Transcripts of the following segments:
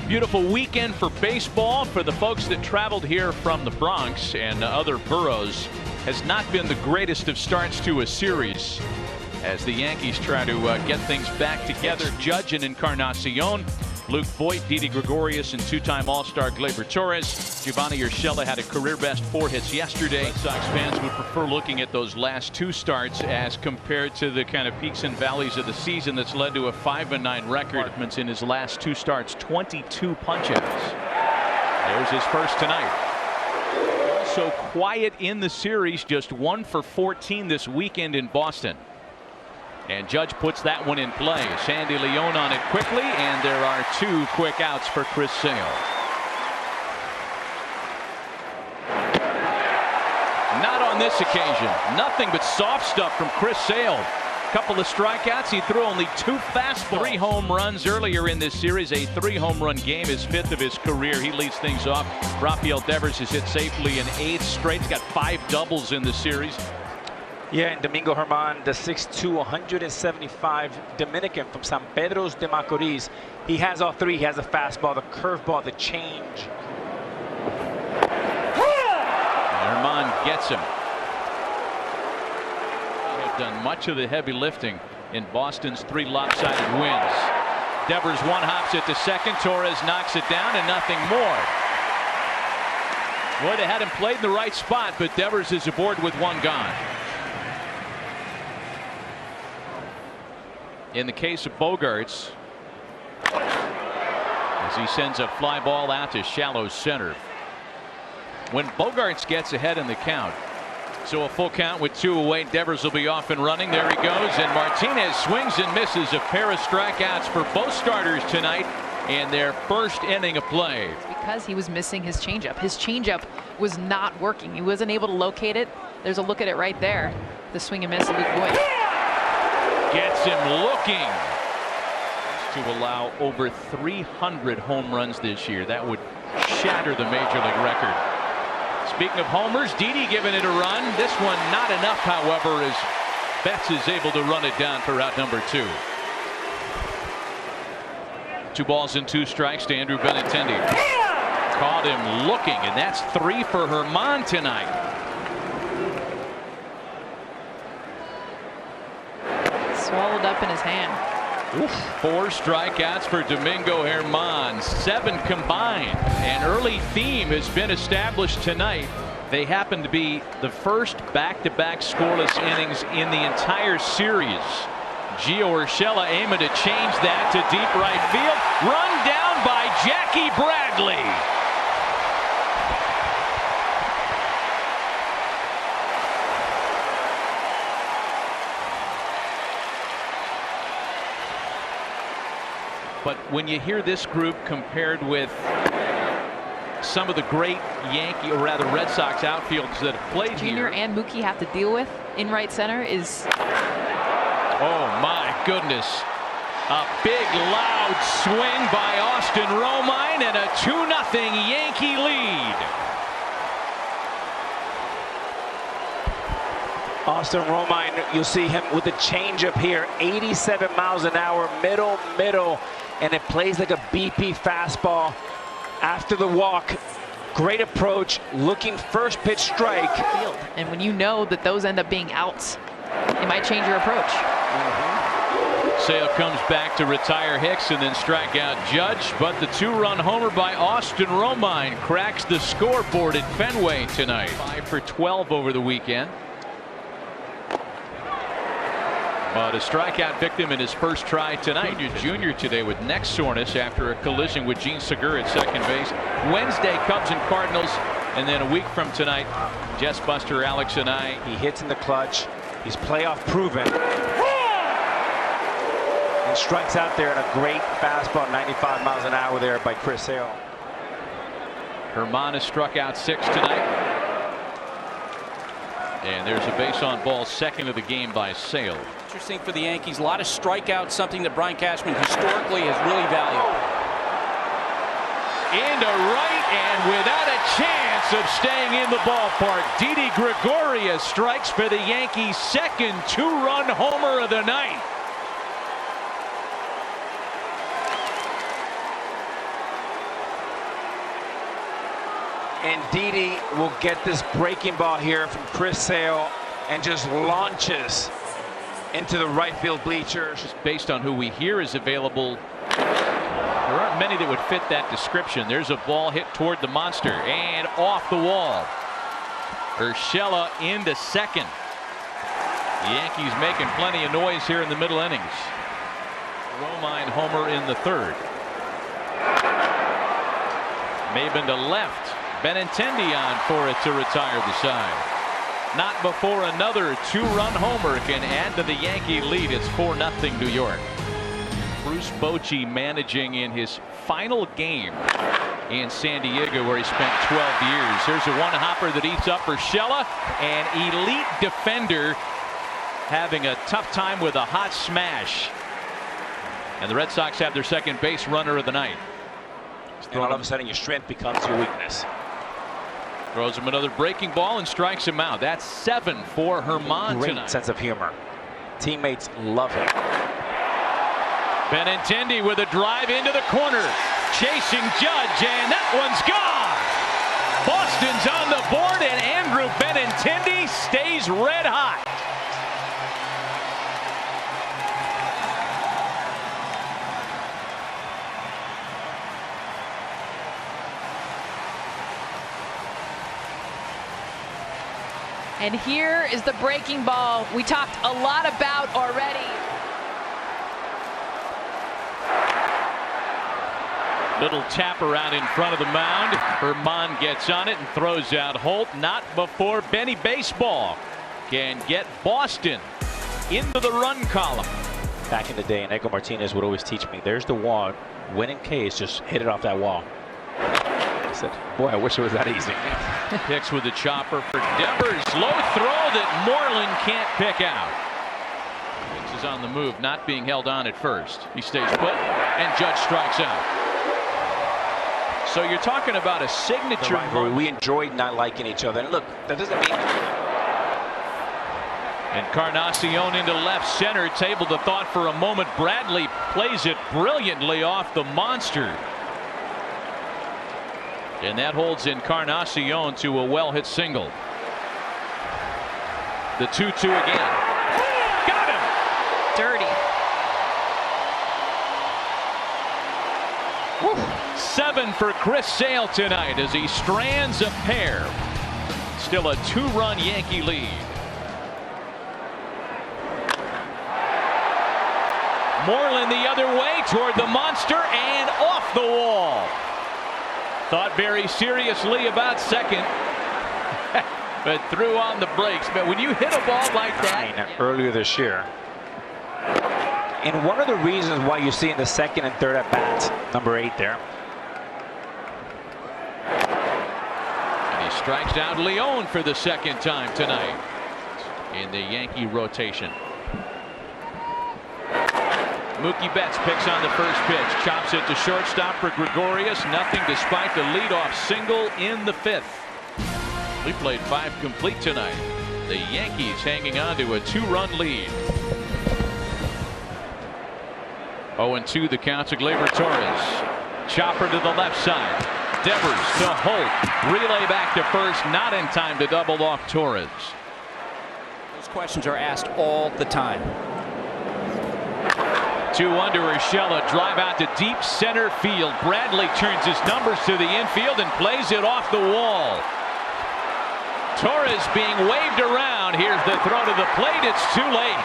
Beautiful weekend for baseball for the folks that traveled here from the Bronx and other boroughs. Has not been the greatest of starts to a series as the Yankees try to get things back together. Judge and Encarnacion, Luke Voit, Didi Gregorius, and two-time All-Star Gleyber Torres. Giovanni Urshela had a career-best 4 hits yesterday. Red Sox fans would prefer looking at those last 2 starts as compared to the kind of peaks and valleys of the season that's led to a 5-9 record. In his last 2 starts, 22 punch-outs. There's his first tonight. Also quiet in the series, just 1 for 14 this weekend in Boston. And Judge puts that one in play. Sandy Leon on it quickly, and there are 2 quick outs for Chris Sale. Not on this occasion. Nothing but soft stuff from Chris Sale. Couple of strikeouts. He threw only 2 fastballs. 3 home runs earlier in this series. A 3 home run game, his 5th of his career. He leads things off. Rafael Devers has hit safely in 8 straight. He's got 5 doubles in the series. Yeah, and Domingo Germán, the 6'2", 175 Dominican from San Pedro de Macorís. He has all 3. He has the fastball, the curveball, the change. Germán gets him. They have done much of the heavy lifting in Boston's 3 lopsided wins. Devers one-hops it to second. Torres knocks it down, and nothing more. Boy, they had him played in the right spot, but Devers is aboard with 1 gone. In the case of Bogaerts, as he sends a fly ball out to shallow center. When Bogaerts gets ahead in the count, so a full count with 2 away, Devers will be off and running. There he goes, and Martinez swings and misses. A pair of strikeouts for both starters tonight in their first inning of play. It's because he was missing his changeup. His changeup was not working. He wasn't able to locate it. There's a look at it right there. The swing and miss of Luke Voit. Gets him looking to allow over 300 home runs this year. That would shatter the major league record. Speaking of homers, Didi giving it a run. This one not enough, however, as Betts is able to run it down for out number 2. 2 balls and 2 strikes to Andrew Benintendi. Caught him looking, and that's 3 for Germán tonight. Swallowed up in his hand. Oof. 4 strikeouts for Domingo Germán, 7 combined. An early theme has been established tonight. They happen to be the first back-to-back scoreless innings in the entire series. Gio Urshela aiming to change that to deep right field. Run down by Jackie Bradley. But when you hear this group compared with some of the great Yankee, or rather Red Sox outfielders that have played Junior here. and Mookie have to deal with in right center is... Oh my goodness. A big loud swing by Austin Romine and a 2-0 Yankee lead. Austin Romine, you'll see him with a changeup here, 87 miles an hour, middle, and it plays like a BP fastball. After the walk, great approach, looking first pitch strike. And when you know that those end up being outs, it might change your approach. Sale comes back to retire Hicks and then strike out Judge, but the 2-run homer by Austin Romine cracks the scoreboard at Fenway tonight. 5 for 12 over the weekend. But a strikeout victim in his first try tonight. Junior today with neck soreness after a collision with Gene Segura at second base. Wednesday, Cubs and Cardinals, and then a week from tonight, Jess Buster, Alex, and I. He hits in the clutch. He's playoff proven. And strikes out there in a great fastball, 95 miles an hour there by Chris Sale. Germán has struck out 6 tonight. And there's a base on ball, second of the game by Sale. Interesting for the Yankees. A lot of strikeouts, something that Brian Cashman historically has really valued. Into right, and without a chance of staying in the ballpark, Didi Gregorius strikes for the Yankees' second 2-run homer of the night. And Didi will get this breaking ball here from Chris Sale and just launches into the right field bleachers. Just based on who we hear is available, there aren't many that would fit that description. There's a ball hit toward the monster and off the wall. Urshela into second. The Yankees making plenty of noise here in the middle innings. Romine homer in the third. Maben to left. Benintendi on for it to retire the side. Not before another two-run homer can add to the Yankee lead. It's 4-0 New York. Bruce Bochy managing in his final game in San Diego, where he spent 12 years. Here's a one-hopper that eats up Urshela, an elite defender having a tough time with a hot smash. And the Red Sox have their second base runner of the night. And all of a sudden your strength becomes your weakness. Throws him another breaking ball and strikes him out. That's 7 for Herman Great tonight. sense of humor. Teammates love him. Benintendi with a drive into the corner. Chasing Judge, and that one's gone. Boston's on the board, and Andrew Benintendi stays red hot. And here is the breaking ball we talked a lot about already. Little tap around in front of the mound. Herman gets on it and throws out Holt. Not before Benny Baseball can get Boston into the run column. Back in the day, and Edgar Martinez would always teach me, there's the wall. Winning K's, just hit it off that wall. I said, boy, I wish it was that easy. Picks with the chopper for Devers. Low throw that Moreland can't pick out. Hicks is on the move, not being held on at first. He stays put, and Judge strikes out. So you're talking about a signature rivalry. We enjoyed not liking each other. And look, that doesn't mean. Encarnacion into left center. Tabled the thought for a moment. Bradley plays it brilliantly off the monster. And that holds Encarnacion to a well-hit single. The 2-2 again. Got him! Dirty. Woo. 7 for Chris Sale tonight as he strands a pair. Still a 2-run Yankee lead. Moreland the other way toward the monster and off the wall. Thought very seriously about second, but threw on the brakes. But when you hit a ball like that earlier this year, and one of the reasons why you see in the second and third at bats, number 8 there. And he strikes out Leon for the second time tonight in the Yankee rotation. Mookie Betts picks on the first pitch, chops it to shortstop for Gregorius. Nothing despite the leadoff single in the 5th. We played 5 complete tonight. The Yankees hanging on to a 2-run lead. 0-2 the count to Gleyber Torres. Chopper to the left side. Devers to Holt. Relay back to first. Not in time to double off Torres. Those questions are asked all the time. 2-1 to Urshela. Drive out to deep center field. Bradley turns his numbers to the infield and plays it off the wall. Torres being waved around. Here's the throw to the plate. It's too late.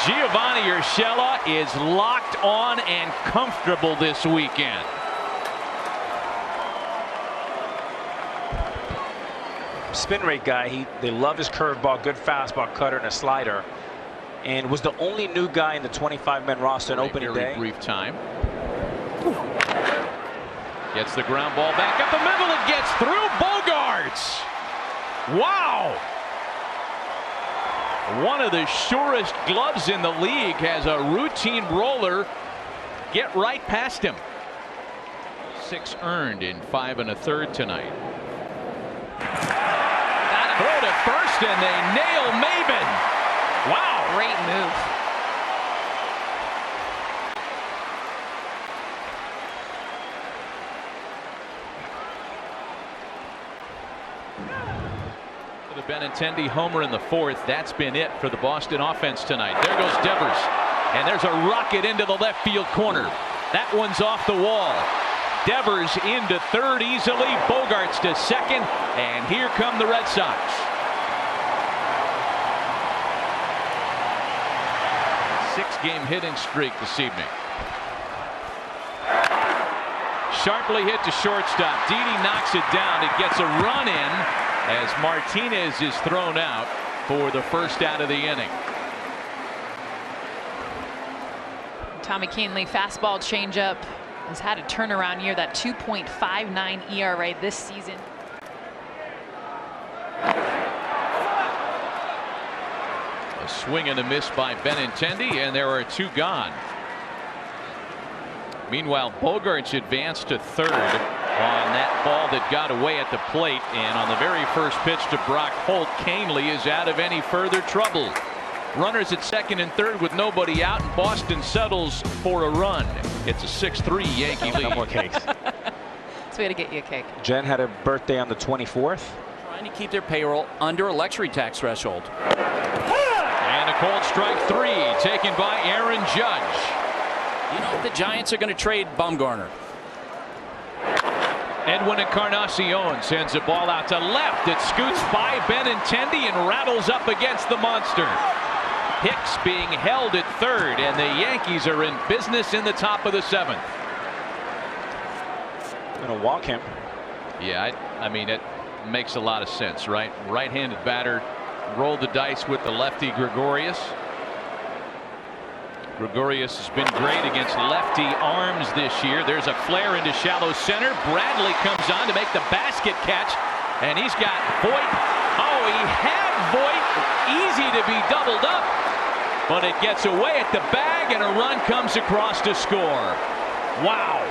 Giovanni Urshela is locked on and comfortable this weekend. Spin rate guy. They love his curveball, good fastball, cutter, and a slider. And was the only new guy in the 25-man roster in opening day. Brief time. Gets the ground ball back up the middle. It gets through. Bogarts. Wow. One of the surest gloves in the league has a routine roller get right past him. 6 earned in 5 1/3 tonight. Throw to first and they nail Maben. Wow. Great move. The Benintendi homer in the fourth. That's been it for the Boston offense tonight. There goes Devers. And there's a rocket into the left field corner. That one's off the wall. Devers into third easily. Bogarts to second. And here come the Red Sox. Six-game hitting streak this evening. Sharply hit to shortstop. Didi knocks it down. It gets a run in as Martinez is thrown out for the first out of the inning. Tommy Kahnle, fastball changeup, has had a turnaround year. That 2.59 ERA this season. A swing and a miss by Benintendi, and there are two gone. Meanwhile, Bogarts advanced to third on that ball that got away at the plate, and on the very first pitch to Brock Holt, Kahnle is out of any further trouble. Runners at second and third with nobody out, and Boston settles for a run. It's a 6-3 Yankee lead. No more cakes. So we had to get you a cake. Jen had a birthday on the 24th. Trying to keep their payroll under a luxury tax threshold. And a cold strike three taken by Aaron Judge. You know, the Giants are going to trade Bumgarner. Edwin Encarnacion sends a ball out to left. It scoots by Benintendi and rattles up against the monster. Hicks being held at third, and the Yankees are in business in the top of the seventh. Gonna walk him. Yeah, I mean, it makes a lot of sense, right? Right-handed batter, rolled the dice with the lefty Gregorius. Gregorius has been great against lefty arms this year. There's a flare into shallow center. Bradley comes on to make the basket catch, and he's got Voit. Oh, he had Voit easy to be doubled up, but it gets away at the bag, and a run comes across to score. Wow.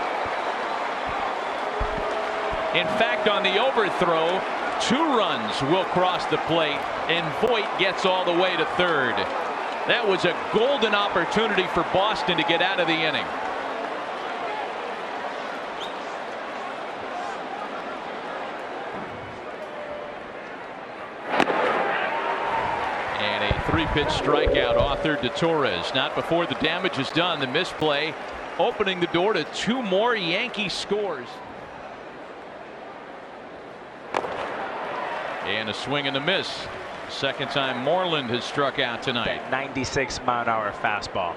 In fact, on the overthrow, two runs will cross the plate, and Voit gets all the way to third. That was a golden opportunity for Boston to get out of the inning. And a three-pitch strikeout authored to Torres. Not before the damage is done. The misplay opening the door to two more Yankee scores. And a swing and a miss. Second time Moreland has struck out tonight. 96-mile-an-hour fastball.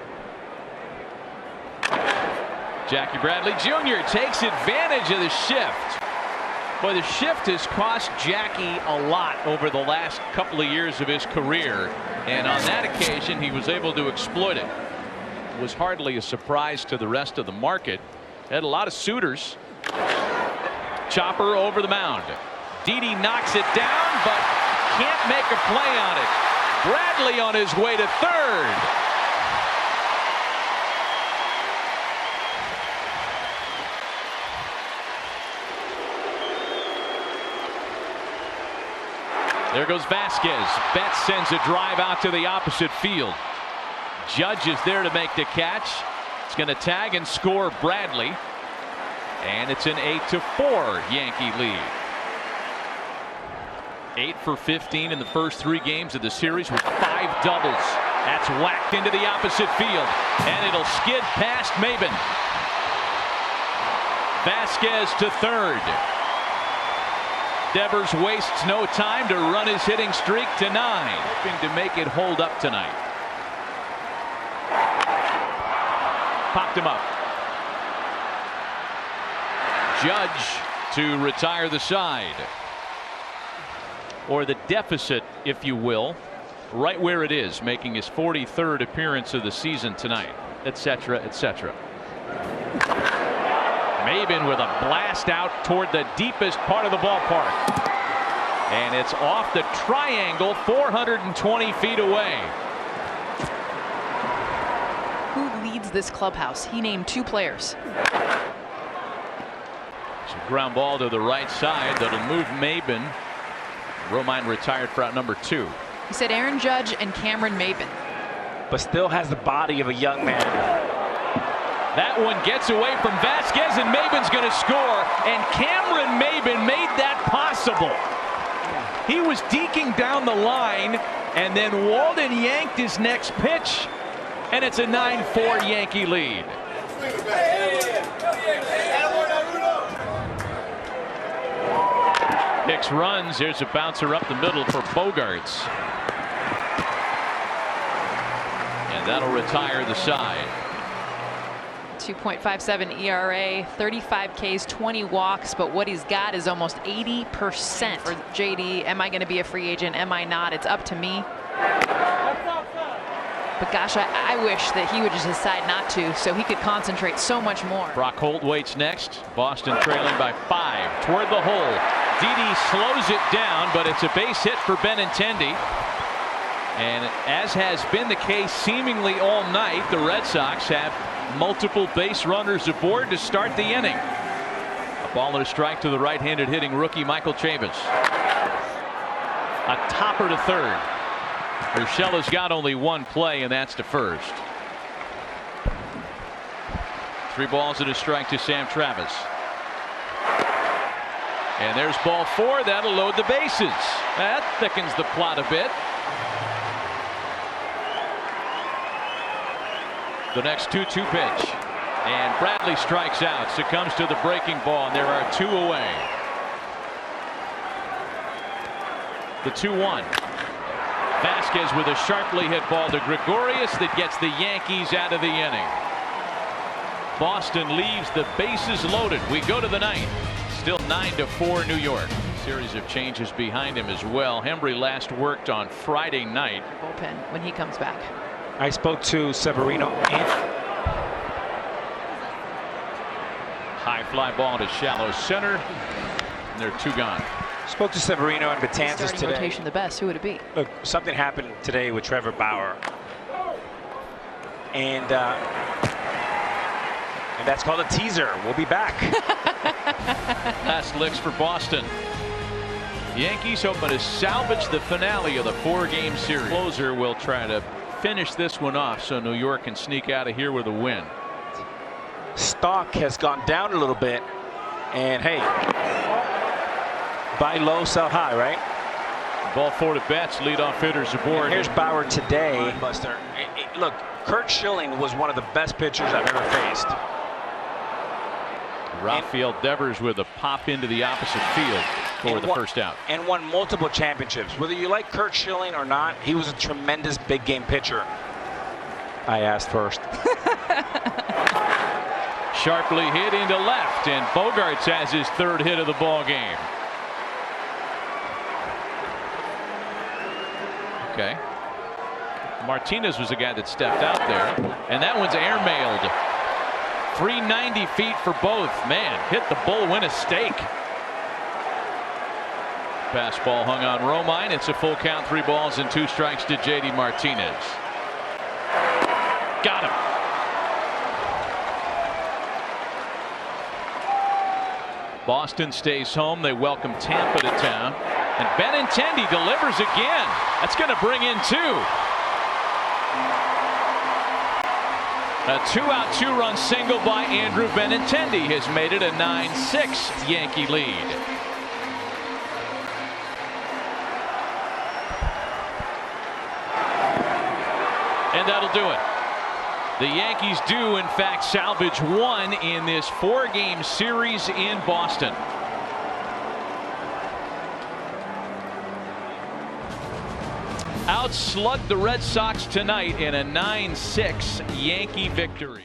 Jackie Bradley Jr. takes advantage of the shift. Boy, the shift has cost Jackie a lot over the last couple of years of his career, and on that occasion he was able to exploit it. It was hardly a surprise to the rest of the market. Had a lot of suitors. Chopper over the mound. Didi knocks it down, but can't make a play on it. Bradley on his way to third. There goes Vasquez. Betts sends a drive out to the opposite field. Judge is there to make the catch. It's going to tag and score Bradley. And it's an 8-4 Yankee lead. 8 for 15 in the first three games of the series with 5 doubles. That's whacked into the opposite field, and it'll skid past Maben. Vasquez to third. Devers wastes no time to run his hitting streak to 9, hoping to make it hold up tonight. Popped him up. Judge to retire the side. Or the deficit, if you will, right where it is, making his 43rd appearance of the season tonight, etc., etc. Maben with a blast out toward the deepest part of the ballpark. And it's off the triangle, 420 feet away. Who leads this clubhouse? He named 2 players. It's a ground ball to the right side that'll move Maben. Romine retired for out number 2. He said Aaron Judge and Cameron Maben. But still has the body of a young man. That one gets away from Vasquez, and Maben's going to score. And Cameron Maben made that possible. He was deking down the line, and then Walden yanked his next pitch, and it's a 9-4 Yankee lead. Hicks runs. Here's a bouncer up the middle for Bogarts. And that'll retire the side. 2.57 ERA, 35 Ks, 20 walks, but what he's got is almost 80% for JD. Am I going to be a free agent? Am I not? It's up to me. But gosh, I wish that he would just decide not to, so he could concentrate so much more. Brock Holt waits next. Boston trailing by 5 toward the hole. Didi slows it down, but it's a base hit for Benintendi. And as has been the case seemingly all night, the Red Sox have multiple base runners aboard to start the inning. A ball and a strike to the right-handed hitting rookie Michael Chavis. A topper to third. Urshela's got only one play, and that's to first. 3 balls and a strike to Sam Travis. And there's ball 4. That'll load the bases. That thickens the plot a bit. The next 2-2 pitch. And Bradley strikes out, succumbs to the breaking ball, and there are 2 away. The 2-1. Vasquez with a sharply hit ball to Gregorius that gets the Yankees out of the inning. Boston leaves the bases loaded. We go to the 9th. Still 9-4 New York. Series of changes behind him as well. Hembree last worked on Friday night. Bullpen when he comes back. I spoke to Severino. High fly ball to shallow center. And they're 2 gone. Spoke to Severino and Betances Starting today. rotation the best. Who would it be? Look, something happened today with Trevor Bauer, and that's called a teaser. We'll be back. Last licks for Boston. Yankees hoping to salvage the finale of the 4-game series. Closer will try to finish this one off so New York can sneak out of here with a win. Stock has gone down a little bit, and hey, buy low, sell high, right? Ball 4 to Betts. Leadoff hitters aboard. And here's Bauer today. Buster. Look, Kurt Schilling was one of the best pitchers I've ever faced. Rafael Devers with a pop into the opposite field for the first out. And won multiple championships. Whether you like Kurt Schilling or not, he was a tremendous big game pitcher. I asked first. Sharply hit into left, and Bogarts has his 3rd hit of the ball game. Okay. Martinez was the guy that stepped out there, and that one's airmailed. 390 feet for both. Man, hit the bull, win a stake. Fastball hung on Romine. It's a full count, 3 balls and 2 strikes to JD Martinez. Got him. Boston stays home. They welcome Tampa to town. And Benintendi delivers again. That's going to bring in 2. A 2-out 2-run single by Andrew Benintendi has made it a 9-6 Yankee lead. And that'll do it. The Yankees do in fact salvage 1 in this 4-game series in Boston. Outslugged the Red Sox tonight in a 9-6 Yankee victory.